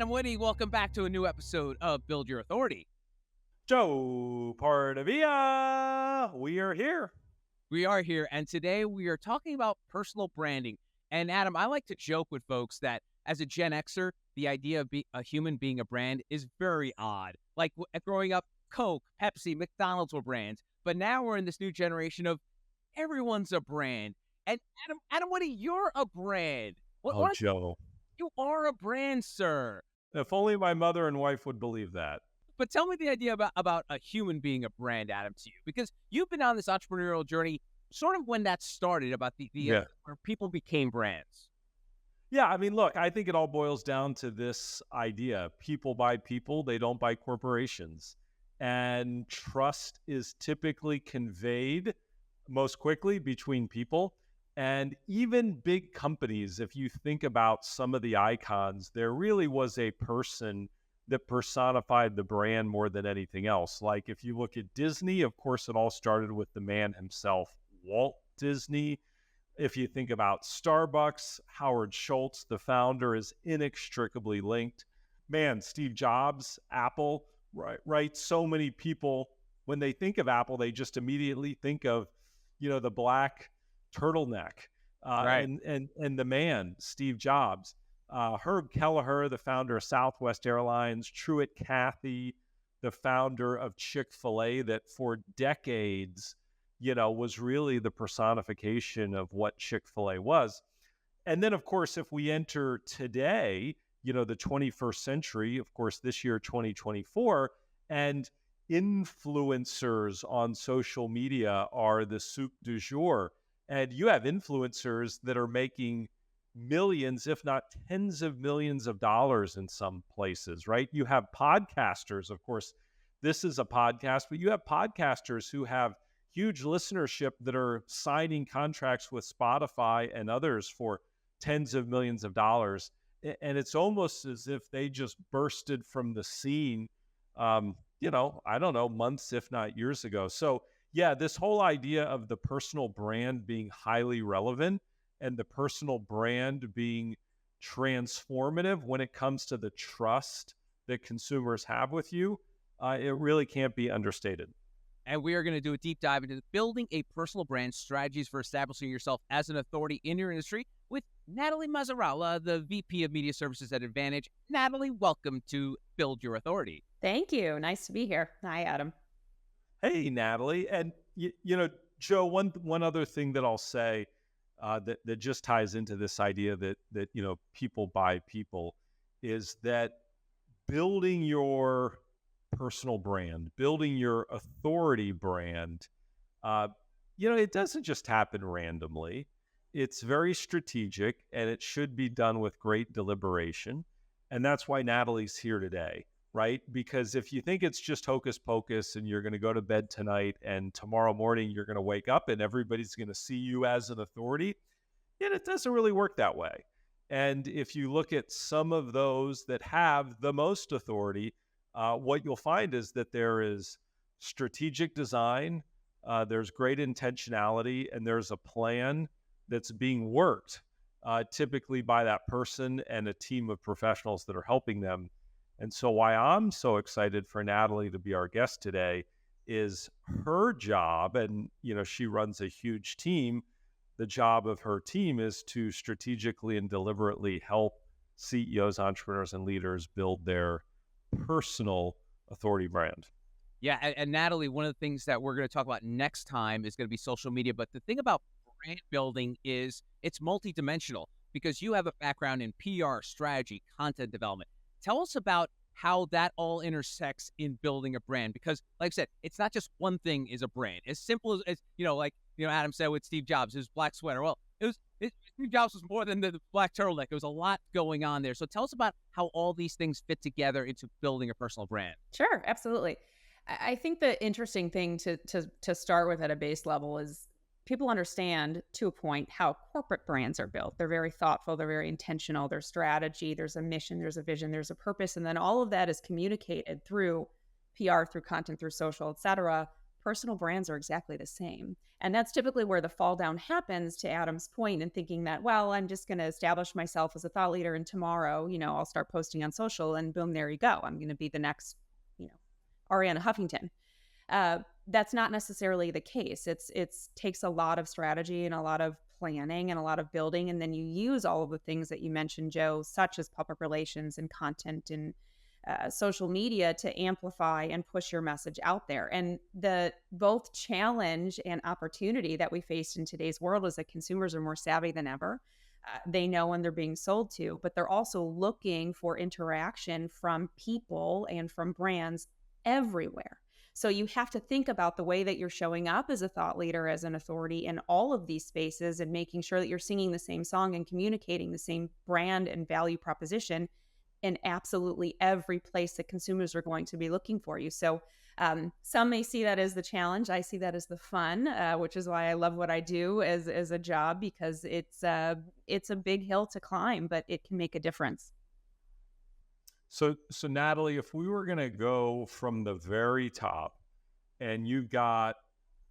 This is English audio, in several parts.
Adam Whitty, welcome back to a new episode of Build Your Authority. Joe Pardavia, we are here. We are here, and today we are talking about personal branding. And Adam, I like to joke with folks that as a Gen Xer, the idea of a human being a brand is very odd. Like growing up, Coke, Pepsi, McDonald's were brands, but now we're in this new generation of everyone's a brand. And Adam Whitty, you're a brand. Joe. You are a brand, sir. If only my mother and wife would believe that. But tell me the idea about a human being a brand, Adam, to you, because you've been on this entrepreneurial journey sort of when that started, about where people became brands. Yeah, I mean, look, I think it all boils down to this idea. People buy people, they don't buy corporations. And trust is typically conveyed most quickly between people. And even big companies, if you think about some of the icons, there really was a person that personified the brand more than anything else. Like if you look at Disney, of course, it all started with the man himself, Walt Disney. If you think about Starbucks, Howard Schultz, the founder, is inextricably linked. Man, Steve Jobs, Apple, right? So many people, when they think of Apple, they just immediately think of, the black turtleneck Right. and the man, Steve Jobs. Herb Kelleher, the founder of Southwest Airlines, Truett Cathy, the founder of Chick-fil-A, that for decades, was really the personification of what Chick-fil-A was. And then, of course, if we enter today, the 21st century, of course, this year, 2024, and influencers on social media are the soup du jour. And you have influencers that are making millions, if not tens of millions of dollars in some places, right? You have podcasters, of course, this is a podcast, but you have podcasters who have huge listenership that are signing contracts with Spotify and others for tens of millions of dollars. And it's almost as if they just bursted from the scene, I don't know, months, if not years ago. So yeah, this whole idea of the personal brand being highly relevant and the personal brand being transformative when it comes to the trust that consumers have with you, it really can't be understated. And we are going to do a deep dive into building a personal brand, strategies for establishing yourself as an authority in your industry with Natalie Mazzarella, the VP of Media Services at Advantage. Natalie, welcome to Build Your Authority. Thank you. Nice to be here. Hi, Adam. Hey, Natalie. And, Joe, one other thing that I'll say that just ties into this idea that people buy people is that building your personal brand, building your authority brand, it doesn't just happen randomly. It's very strategic, and it should be done with great deliberation. And that's why Natalie's here today, right? Because if you think it's just hocus pocus and you're going to go to bed tonight and tomorrow morning you're going to wake up and everybody's going to see you as an authority, it doesn't really work that way. And if you look at some of those that have the most authority, what you'll find is that there is strategic design, there's great intentionality, and there's a plan that's being worked typically by that person and a team of professionals that are helping them. And so why I'm so excited for Natalie to be our guest today is her job, and she runs a huge team. The job of her team is to strategically and deliberately help CEOs, entrepreneurs, and leaders build their personal authority brand. Yeah, and Natalie, one of the things that we're going to talk about next time is going to be social media. But the thing about brand building is it's multidimensional, because you have a background in PR, strategy, content development. Tell us about how that all intersects in building a brand, because like I said, it's not just one thing is a brand. As simple as Adam said with Steve Jobs, his black sweater. Well, Steve Jobs was more than the black turtleneck. There was a lot going on there. So tell us about how all these things fit together into building a personal brand. Sure, absolutely. I think the interesting thing to start with at a base level is people understand, to a point, how corporate brands are built. They're very thoughtful. They're very intentional. There's strategy. There's a mission. There's a vision. There's a purpose. And then all of that is communicated through PR, through content, through social, et cetera, personal brands are exactly the same. And that's typically where the fall down happens, to Adam's point, and thinking that, well, I'm just going to establish myself as a thought leader, and tomorrow, I'll start posting on social, and boom, there you go. I'm going to be the next, you know, Ariana Huffington. That's not necessarily the case. It's takes a lot of strategy and a lot of planning and a lot of building, and then you use all of the things that you mentioned, Joe, such as public relations and content and social media, to amplify and push your message out there. And the both challenge and opportunity that we face in today's world is that consumers are more savvy than ever. They know when they're being sold to, but they're also looking for interaction from people and from brands everywhere. So you have to think about the way that you're showing up as a thought leader, as an authority in all of these spaces, and making sure that you're singing the same song and communicating the same brand and value proposition in absolutely every place that consumers are going to be looking for you. So some may see that as the challenge. I see that as the fun, which is why I love what I do as a job, because it's a big hill to climb, but it can make a difference. So Natalie, if we were going to go from the very top, and you've got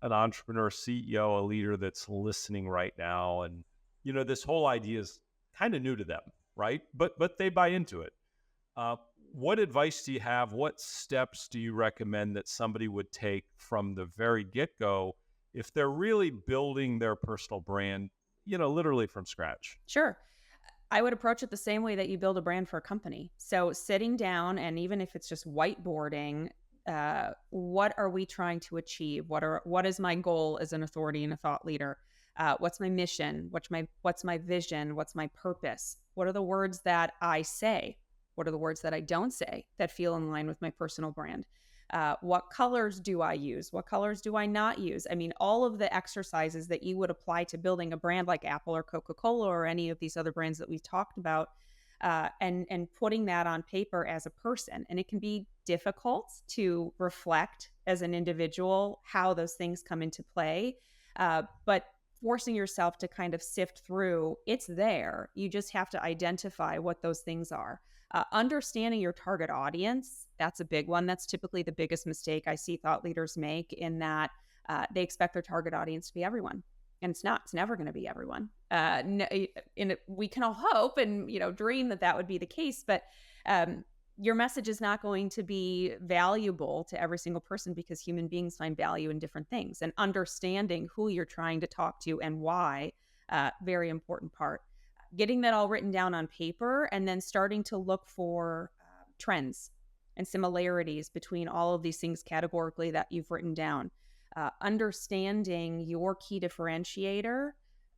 an entrepreneur, CEO, a leader that's listening right now, and this whole idea is kind of new to them, right? But they buy into it. What advice do you have? What steps do you recommend that somebody would take from the very get-go if they're really building their personal brand, literally from scratch? Sure. I would approach it the same way that you build a brand for a company. So sitting down, and even if it's just whiteboarding, what are we trying to achieve? What is my goal as an authority and a thought leader? What's my mission? What's my vision? What's my purpose? What are the words that I say? What are the words that I don't say that feel in line with my personal brand? What colors do I use? What colors do I not use? I mean, all of the exercises that you would apply to building a brand like Apple or Coca-Cola or any of these other brands that we've talked about, and putting that on paper as a person. And it can be difficult to reflect as an individual how those things come into play, but forcing yourself to kind of sift through, it's there. You just have to identify what those things are. Understanding your target audience, that's a big one. That's typically the biggest mistake I see thought leaders make, in that they expect their target audience to be everyone. And it's not. It's never going to be everyone. We can all hope and dream that that would be the case, but your message is not going to be valuable to every single person, because human beings find value in different things. And understanding who you're trying to talk to and why, very important part. Getting that all written down on paper, and then starting to look for trends and similarities between all of these things categorically that you've written down. Understanding your key differentiator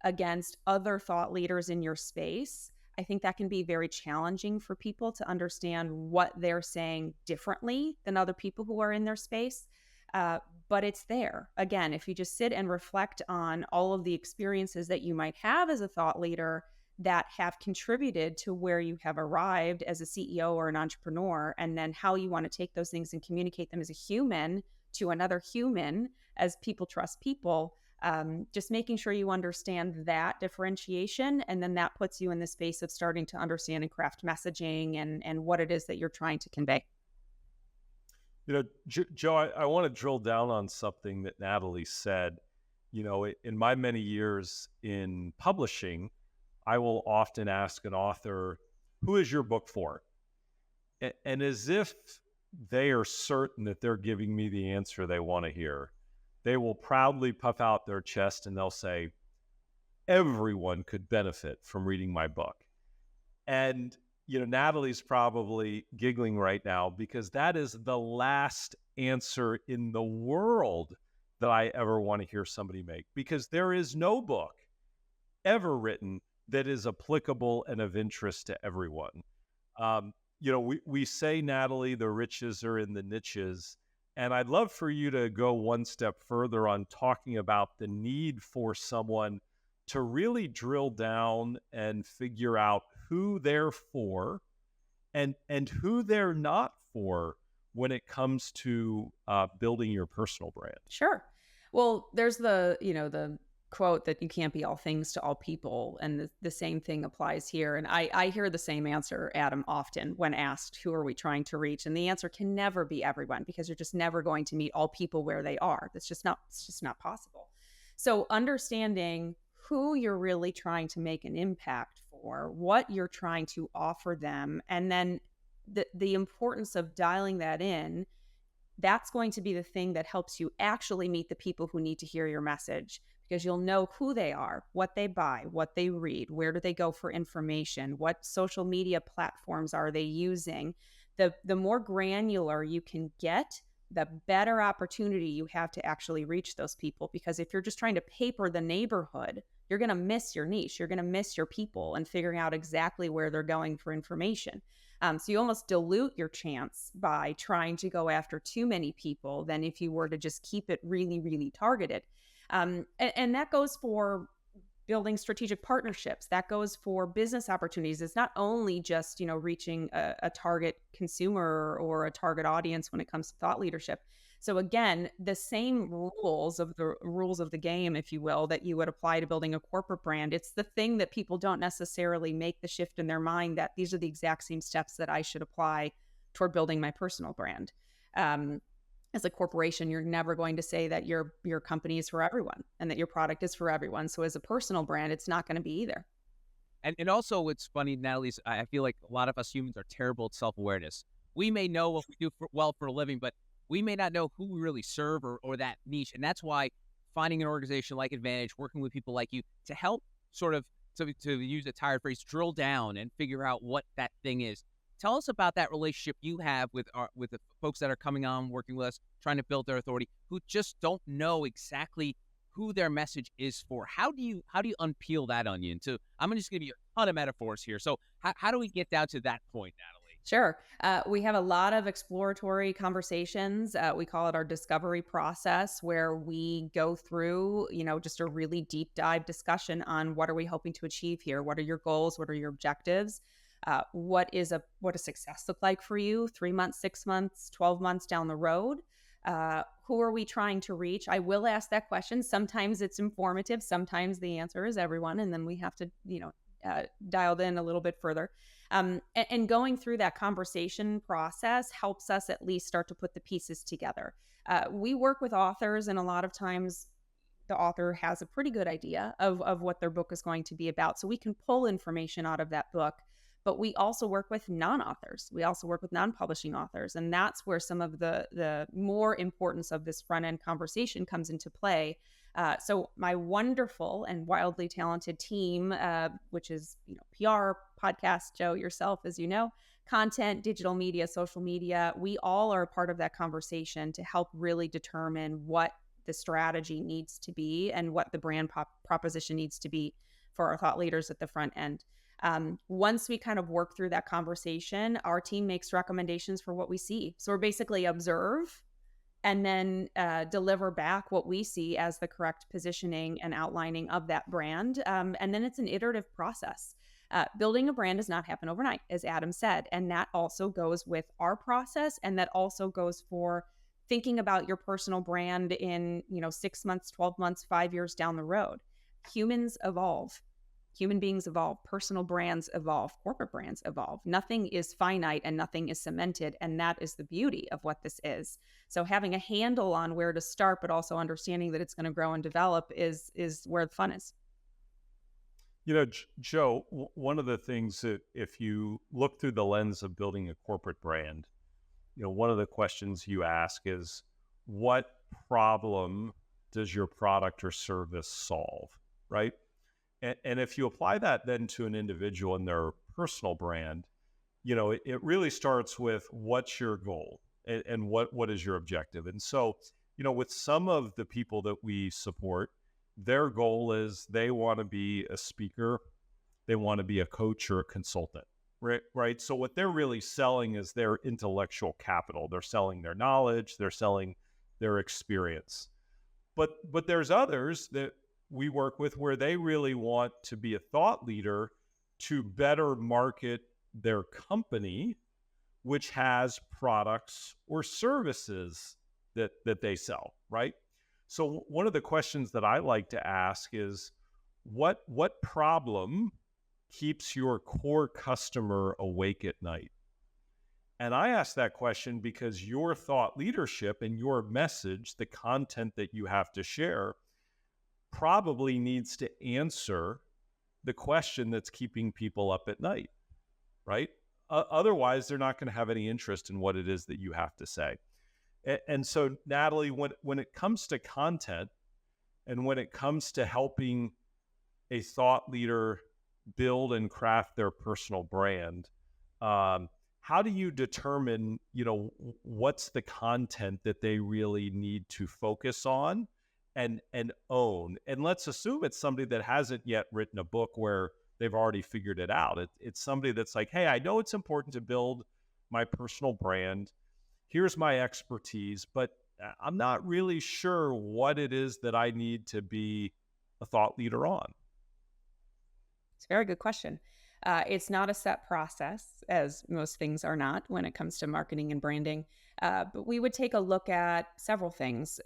against other thought leaders in your space. I think that can be very challenging for people to understand what they're saying differently than other people who are in their space. But it's there. Again, if you just sit and reflect on all of the experiences that you might have as a thought leader that have contributed to where you have arrived as a CEO or an entrepreneur, and then how you want to take those things and communicate them as a human to another human, as people trust people, just making sure you understand that differentiation. And then that puts you in the space of starting to understand and craft messaging and what it is that you're trying to convey. Joe, I want to drill down on something that Natalie said. In my many years in publishing, I will often ask an author, who is your book for? And as if they are certain that they're giving me the answer they want to hear, they will proudly puff out their chest and they'll say, everyone could benefit from reading my book. And, Natalie's probably giggling right now, because that is the last answer in the world that I ever want to hear somebody make, because there is no book ever written that is applicable and of interest to everyone. We say, Natalie, the riches are in the niches. And I'd love for you to go one step further on talking about the need for someone to really drill down and figure out who they're for and who they're not for when it comes to building your personal brand. Sure. Well, there's the quote that you can't be all things to all people. And the same thing applies here. And I hear the same answer, Adam, often when asked, who are we trying to reach? And the answer can never be everyone, because you're just never going to meet all people where they are. It's just not possible. So understanding who you're really trying to make an impact for, what you're trying to offer them, and then the importance of dialing that in, that's going to be the thing that helps you actually meet the people who need to hear your message, because you'll know who they are, what they buy, what they read, where do they go for information, what social media platforms are they using. The more granular you can get, the better opportunity you have to actually reach those people. Because if you're just trying to paper the neighborhood, you're going to miss your niche. You're going to miss your people and figuring out exactly where they're going for information. So you almost dilute your chance by trying to go after too many people than if you were to just keep it really, really targeted. And that goes for building strategic partnerships. That goes for business opportunities. It's not only just, reaching a target consumer or a target audience when it comes to thought leadership. So again, the same rules of the game, if you will, that you would apply to building a corporate brand. It's the thing that people don't necessarily make the shift in their mind that these are the exact same steps that I should apply toward building my personal brand. As a corporation, you're never going to say that your company is for everyone and that your product is for everyone. So as a personal brand, it's not going to be either. And also, it's funny, Natalie, I feel like a lot of us humans are terrible at self-awareness. We may know what we do well for a living, but we may not know who we really serve or that niche. And that's why finding an organization like Advantage, working with people like you to help sort of, to use a tired phrase, drill down and figure out what that thing is. Tell us about that relationship you have with the folks that are coming on, working with us, trying to build their authority, who just don't know exactly who their message is for. How do you unpeel that onion? I'm just going to give you a ton of metaphors here. So how do we get down to that point, Natalie? Sure. We have a lot of exploratory conversations. We call it our discovery process, where we go through, just a really deep dive discussion on what are we hoping to achieve here? What are your goals? What are your objectives? What does success look like for you 3 months, 6 months, 12 months down the road? Who are we trying to reach? I will ask that question. Sometimes it's informative. Sometimes the answer is everyone. And then we have to, dialed in a little bit further. And going through that conversation process helps us at least start to put the pieces together. We work with authors, and a lot of times the author has a pretty good idea of what their book is going to be about. So we can pull information out of that book. But we also work with non-authors. We also work with non-publishing authors. And that's where some of the more importance of this front-end conversation comes into play. So my wonderful and wildly talented team, which is PR, podcast, Joe, yourself, as you know, content, digital media, social media, we all are a part of that conversation to help really determine what the strategy needs to be and what the brand proposition needs to be for our thought leaders at the front end. Once we kind of work through that conversation, our team makes recommendations for what we see. So we're basically observe and then deliver back what we see as the correct positioning and outlining of that brand. And then it's an iterative process. Building a brand does not happen overnight, as Adam said. And that also goes with our process. And that also goes for thinking about your personal brand in 6 months, 12 months, 5 years down the road. Humans evolve. Human beings evolve, personal brands evolve, corporate brands evolve. Nothing is finite and nothing is cemented. And that is the beauty of what this is. So having a handle on where to start, but also understanding that it's going to grow and develop is where the fun is. Joe, one of the things that if you look through the lens of building a corporate brand, one of the questions you ask is, what problem does your product or service solve, right? And if you apply that then to an individual and their personal brand, it really starts with what's your goal and what is your objective. And so, with some of the people that we support, their goal is they want to be a speaker, they want to be a coach or a consultant, right? So what they're really selling is their intellectual capital. They're selling their knowledge, they're selling their experience. But there's others that we work with where they really want to be a thought leader to better market their company, which has products or services that they sell, right? So one of the questions that I like to ask is, what problem keeps your core customer awake at night? And I ask that question because your thought leadership and your message, the content that you have to share, probably needs to answer the question that's keeping people up at night, right? Otherwise, they're not going to have any interest in what it is that you have to say. And so, Natalie, when it comes to content and when it comes to helping a thought leader build and craft their personal brand, how do you determine, what's the content that they really need to focus on and own? And let's assume it's somebody that hasn't yet written a book where they've already figured it out. It's somebody that's like, hey, I know it's important to build my personal brand. Here's my expertise, but I'm not really sure what it is that I need to be a thought leader on. It's a very good question. It's not a set process, as most things are not when it comes to marketing and branding. But we would take a look at several things: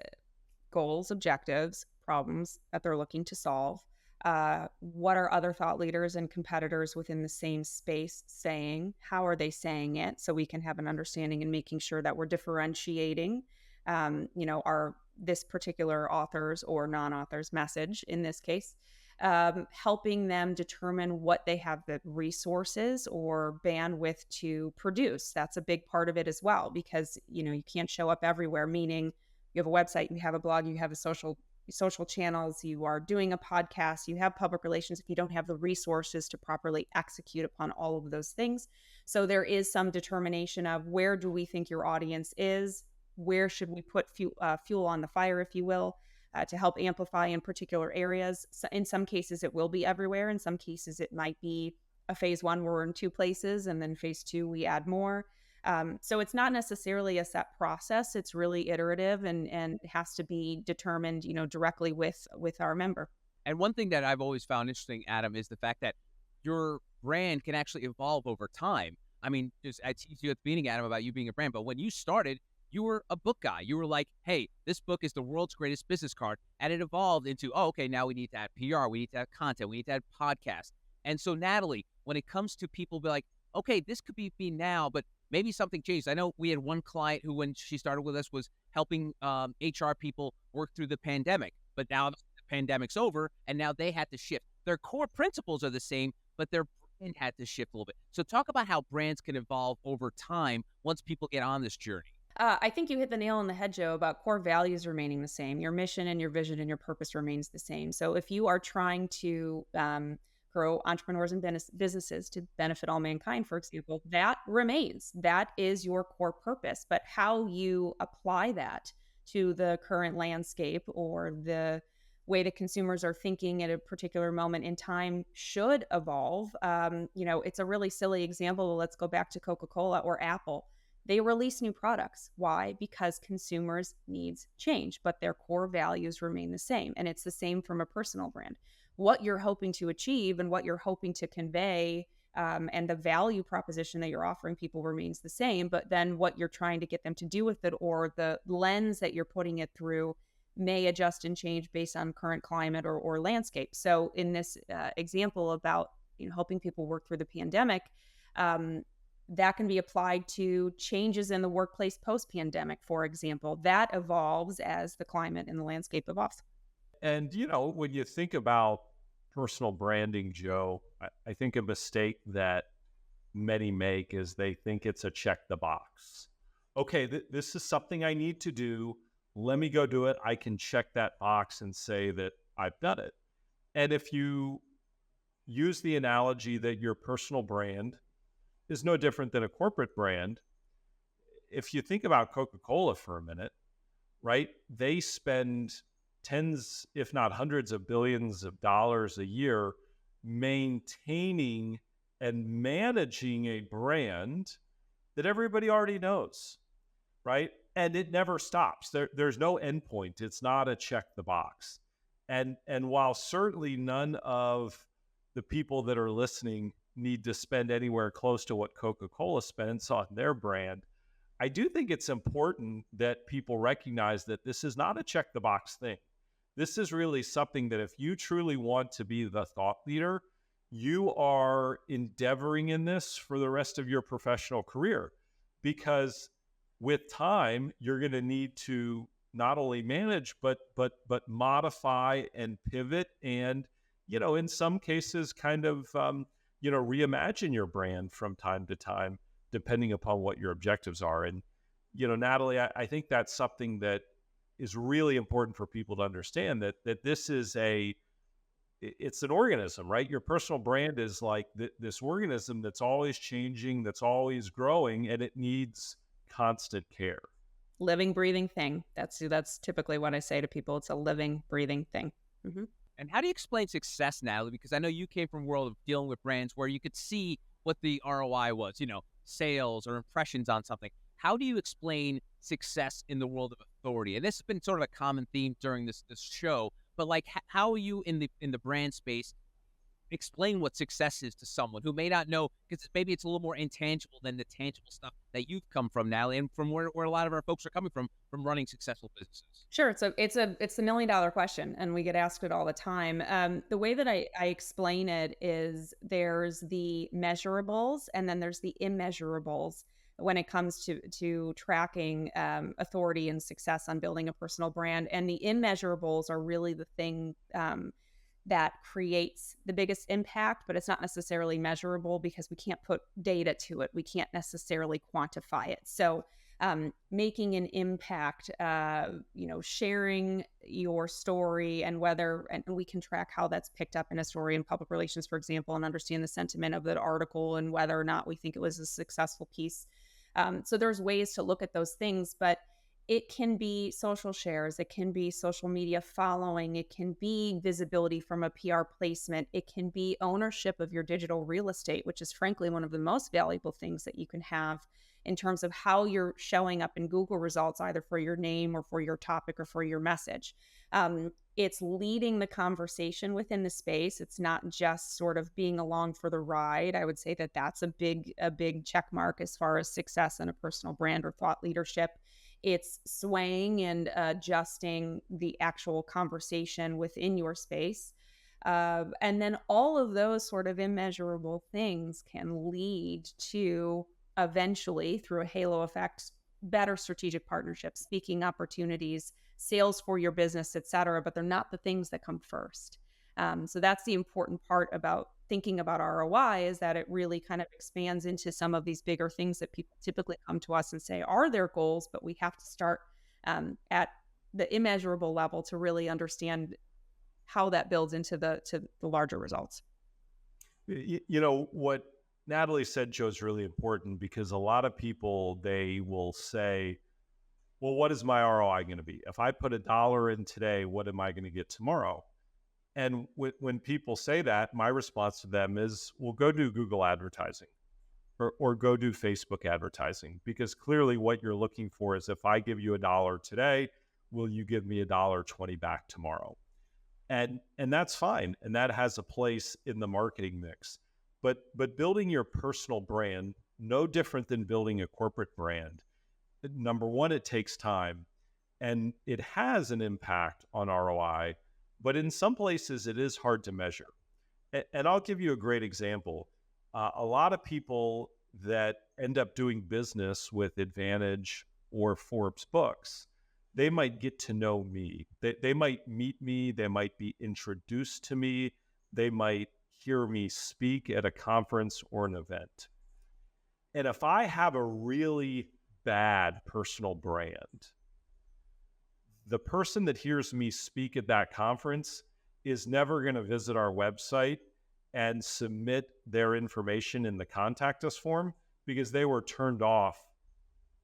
goals, objectives, problems that they're looking to solve. What are other thought leaders and competitors within the same space saying? How are they saying it? So we can have an understanding and making sure that we're differentiating, our this particular author's or non-author's message in this case, helping them determine what they have the resources or bandwidth to produce. That's a big part of it as well, because you can't show up everywhere. Meaning, you have a website, you have a blog, you have a social channels, you are doing a podcast, you have public relations. If you don't have the resources to properly execute upon all of those things, so there is some determination of where do we think your audience is, where should we put fuel on the fire, if you will, to help amplify in particular areas. So in some cases, it will be everywhere. In some cases, it might be a phase one where we're in 2 places, and then phase 2, we add more. So it's not necessarily a set process. It's really iterative, and it has to be determined, directly with our member. And one thing that I've always found interesting, Adam, is the fact that your brand can actually evolve over time. I mean, just I teased you at the beginning, Adam, about you being a brand, but when you started, you were a book guy. You were like, hey, this book is the world's greatest business card. And it evolved into, oh, okay, now we need to add PR, we need to add content, we need to add podcasts. And so, Natalie, when it comes to people be like, okay, this could be me now, but maybe something changed. I know we had one client who, when she started with us, was helping HR people work through the pandemic. But now the pandemic's over, and now they had to shift. Their core principles are the same, but their brand had to shift a little bit. So talk about how brands can evolve over time once people get on this journey. I think you hit the nail on the head, Joe, about core values remaining the same. Your mission and your vision and your purpose remains the same. So if you are trying to grow entrepreneurs and businesses to benefit all mankind, for example, that remains. That is your core purpose. But how you apply that to the current landscape or the way that consumers are thinking at a particular moment in time should evolve. It's a really silly example. Let's go back to Coca-Cola or Apple. They release new products. Why? Because consumers' needs change, but their core values remain the same. And it's the same from a personal brand. What you're hoping to achieve and what you're hoping to convey, and the value proposition that you're offering people remains the same, but then what you're trying to get them to do with it, or the lens that you're putting it through, may adjust and change based on current climate or landscape. So in this example about helping people work through the pandemic, that can be applied to changes in the workplace post-pandemic, for example. That evolves as the climate and the landscape evolves. And, when you think about personal branding, Joe, I think a mistake that many make is they think it's a check the box. Okay, this is something I need to do. Let me go do it. I can check that box and say that I've done it. And if you use the analogy that your personal brand is no different than a corporate brand, if you think about Coca-Cola for a minute, right? They spend tens, if not hundreds of billions of dollars a year maintaining and managing a brand that everybody already knows, right? And it never stops. There's no endpoint. It's not a check the box. And while certainly none of the people that are listening need to spend anywhere close to what Coca-Cola spends on their brand, I do think it's important that people recognize that this is not a check the box thing. This is really something that if you truly want to be the thought leader, you are endeavoring in this for the rest of your professional career. Because with time, you're going to need to not only manage, but modify and pivot, and in some cases, kind of reimagine your brand from time to time, depending upon what your objectives are. And Natalie, I think that's something that is really important for people to understand, that this is it's an organism, right? Your personal brand is like this organism that's always changing, that's always growing, and it needs constant care. Living, breathing thing. That's typically what I say to people. It's a living, breathing thing. Hmm. And how do you explain success, Natalie? Because I know you came from a world of dealing with brands where you could see what the ROI was, sales or impressions on something. How do you explain success in the world of authority? And this has been sort of a common theme during this show, but like how are you in the brand space explain what success is to someone who may not know, because maybe it's a little more intangible than the tangible stuff that you've come from now, and from where a lot of our folks are coming from running successful businesses. Sure. It's a $1 million question, and we get asked it all the time. The way that I explain it is there's the measurables and then there's the immeasurables when it comes to tracking authority and success on building a personal brand. And the immeasurables are really the thing that creates the biggest impact, but it's not necessarily measurable because we can't put data to it. We can't necessarily quantify it. So making an impact, sharing your story, and we can track how that's picked up in a story in public relations, for example, and understand the sentiment of that article and whether or not we think it was a successful piece. So there's ways to look at those things, but it can be social shares, it can be social media following, it can be visibility from a PR placement, it can be ownership of your digital real estate, which is frankly one of the most valuable things that you can have in terms of how you're showing up in Google results, either for your name or for your topic or for your message. It's leading the conversation within the space. It's not just sort of being along for the ride. I would say that that's a big check mark as far as success in a personal brand or thought leadership. It's swaying and adjusting the actual conversation within your space. And then all of those sort of immeasurable things can lead to eventually, through a halo effect, better strategic partnerships, speaking opportunities, sales for your business, et cetera, but they're not the things that come first. So that's the important part about thinking about ROI, is that it really kind of expands into some of these bigger things that people typically come to us and say are their goals, but we have to start at the immeasurable level to really understand how that builds into the larger results. What Natalie said, Joe, is really important, because a lot of people, they will say, well, what is my ROI going to be? If I put $1 in today, what am I going to get tomorrow? And when people say that, my response to them is, well, go do Google advertising or go do Facebook advertising, because clearly what you're looking for is, if I give you $1 today, will you give me $1.20 back tomorrow? And that's fine. And that has a place in the marketing mix. But building your personal brand, no different than building a corporate brand. Number one, it takes time, and it has an impact on ROI, but in some places it is hard to measure. And I'll give you a great example. A lot of people that end up doing business with Advantage or Forbes Books, they might get to know me. They might meet me. They might be introduced to me. They might hear me speak at a conference or an event. And if I have a really bad personal brand, the person that hears me speak at that conference is never going to visit our website and submit their information in the contact us form, because they were turned off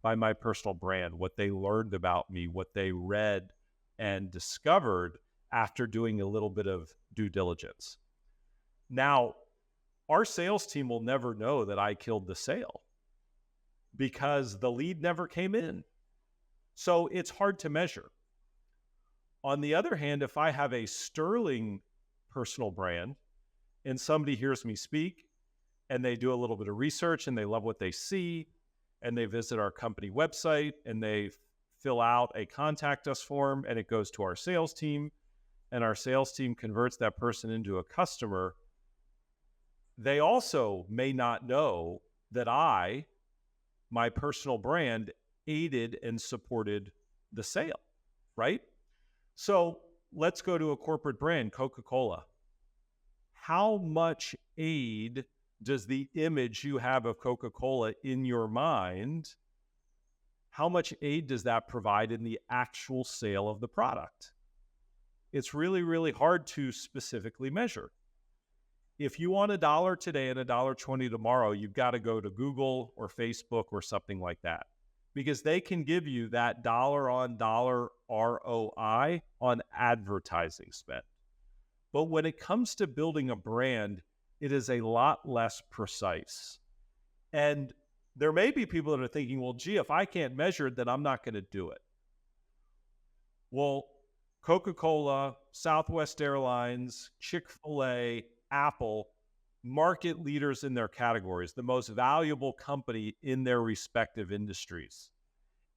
by my personal brand, what they learned about me, what they read and discovered after doing a little bit of due diligence. Now, our sales team will never know that I killed the sale because the lead never came in. So it's hard to measure. On the other hand, if I have a sterling personal brand and somebody hears me speak and they do a little bit of research and they love what they see and they visit our company website and they fill out a contact us form, and it goes to our sales team, and our sales team converts that person into a customer, they also may not know that my personal brand, aided and supported the sale, right? So let's go to a corporate brand, Coca-Cola. How much aid does the image you have of Coca-Cola in your mind, how much aid does that provide in the actual sale of the product? It's really, really hard to specifically measure. If you want $1 today and $1.20 tomorrow, you've got to go to Google or Facebook or something like that, because they can give you that dollar on dollar ROI on advertising spend. But when it comes to building a brand, it is a lot less precise. And there may be people that are thinking, well, gee, if I can't measure it, then I'm not going to do it. Well, Coca-Cola, Southwest Airlines, Chick-fil-A, Apple, market leaders in their categories, the most valuable company in their respective industries.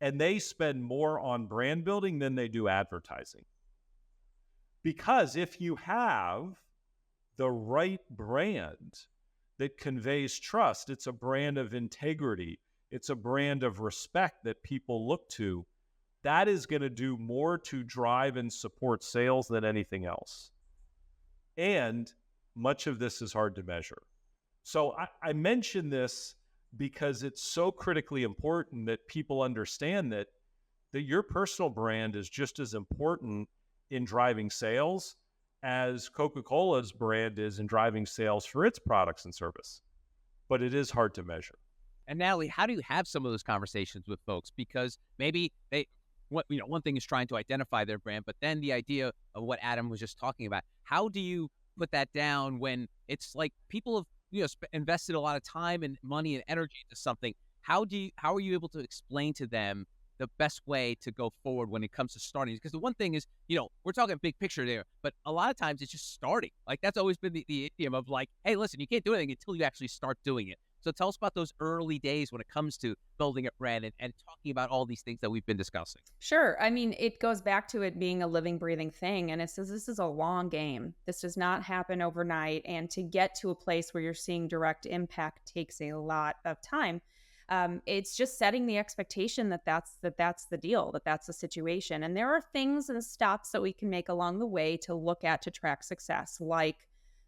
And they spend more on brand building than they do advertising. Because if you have the right brand that conveys trust, it's a brand of integrity, it's a brand of respect that people look to, that is going to do more to drive and support sales than anything else. And much of this is hard to measure. So I mention this because it's so critically important that people understand that your personal brand is just as important in driving sales as Coca-Cola's brand is in driving sales for its products and service. But it is hard to measure. And Natalie, how do you have some of those conversations with folks? Because maybe one thing is trying to identify their brand, but then the idea of what Adam was just talking about, how do you put that down when it's like people have invested a lot of time and money and energy into something? How are you able to explain to them the best way to go forward when it comes to starting? Because the one thing is, we're talking big picture there, but a lot of times it's just starting. Like that's always been the idiom of like, hey, listen, you can't do anything until you actually start doing it. So tell us about those early days when it comes to building a brand and talking about all these things that we've been discussing. Sure. I mean, it goes back to it being a living, breathing thing. And it says this is a long game. This does not happen overnight. And to get to a place where you're seeing direct impact takes a lot of time. It's just setting the expectation that's the deal, that's the situation. And there are things and stops that we can make along the way to look at to track success, like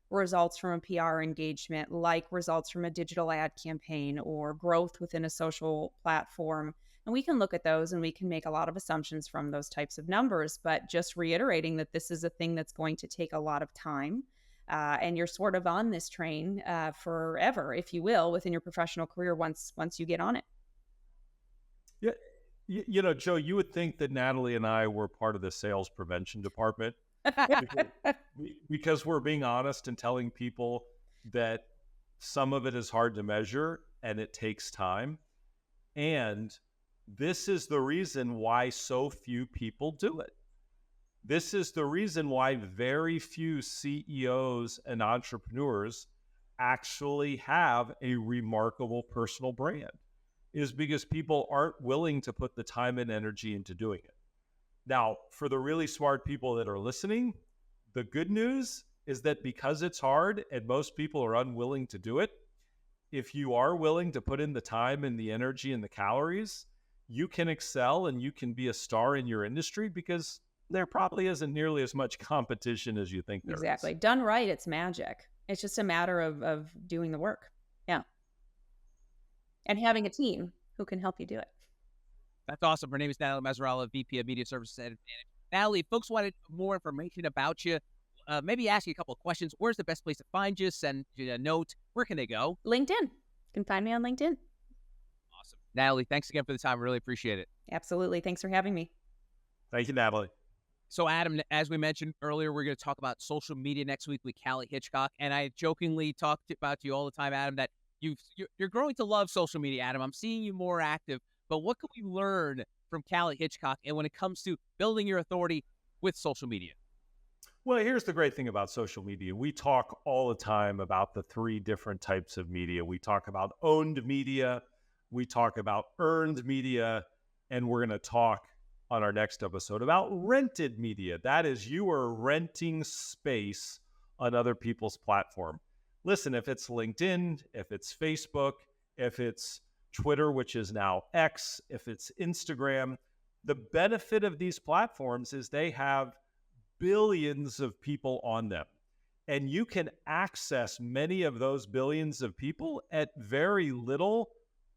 results from a PR engagement, like results from a digital ad campaign or growth within a social platform. And we can look at those and we can make a lot of assumptions from those types of numbers, but just reiterating that this is a thing that's going to take a lot of time. And you're sort of on this train forever, if you will, within your professional career once you get on it. Yeah, Joe, you would think that Natalie and I were part of the sales prevention department because we're being honest and telling people that some of it is hard to measure and it takes time. And this is the reason why so few people do it. This is the reason why very few CEOs and entrepreneurs actually have a remarkable personal brand, is because people aren't willing to put the time and energy into doing it. Now, for the really smart people that are listening, the good news is that because it's hard and most people are unwilling to do it, if you are willing to put in the time and the energy and the calories, you can excel and you can be a star in your industry because there probably isn't nearly as much competition as you think there is. Exactly. Done right, it's magic. It's just a matter of doing the work. Yeah. And having a team who can help you do it. That's awesome. Her name is Natalie Mazzarella, VP of Media Services at Advantage. Natalie, if folks wanted more information about you, maybe ask you a couple of questions. Where's the best place to find you? Send you a note. Where can they go? LinkedIn. You can find me on LinkedIn. Awesome. Natalie, thanks again for the time. Really appreciate it. Absolutely. Thanks for having me. Thank you, Natalie. So, Adam, as we mentioned earlier, we're going to talk about social media next week with Callie Hitchcock. And I jokingly talk about you all the time, Adam, that you're growing to love social media, Adam. I'm seeing you more active. But what can we learn from Callie Hitchcock and when it comes to building your authority with social media? Well, here's the great thing about social media. We talk all the time about the three different types of media. We talk about owned media, We talk about earned media, and we're going to talk on our next episode about rented media. That is, you are renting space on other people's platform. Listen, if it's LinkedIn, if it's Facebook, if it's Twitter, which is now X, if it's Instagram, the benefit of these platforms is they have billions of people on them. And you can access many of those billions of people at very little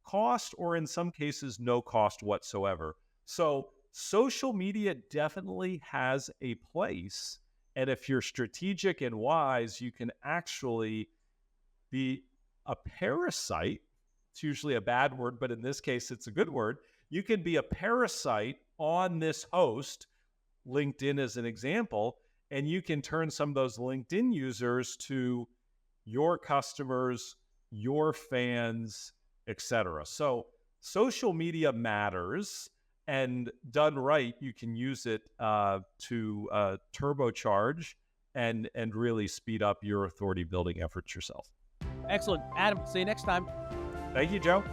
cost, or in some cases, no cost whatsoever. So social media definitely has a place. And if you're strategic and wise, you can actually be a parasite. It's usually a bad word, but in this case, it's a good word. You can be a parasite on this host, LinkedIn as an example, and you can turn some of those LinkedIn users to your customers, your fans, etc. So social media matters, and done right, you can use it to turbocharge and really speed up your authority building efforts yourself. Excellent. Adam, see you next time. Thank you, Joe.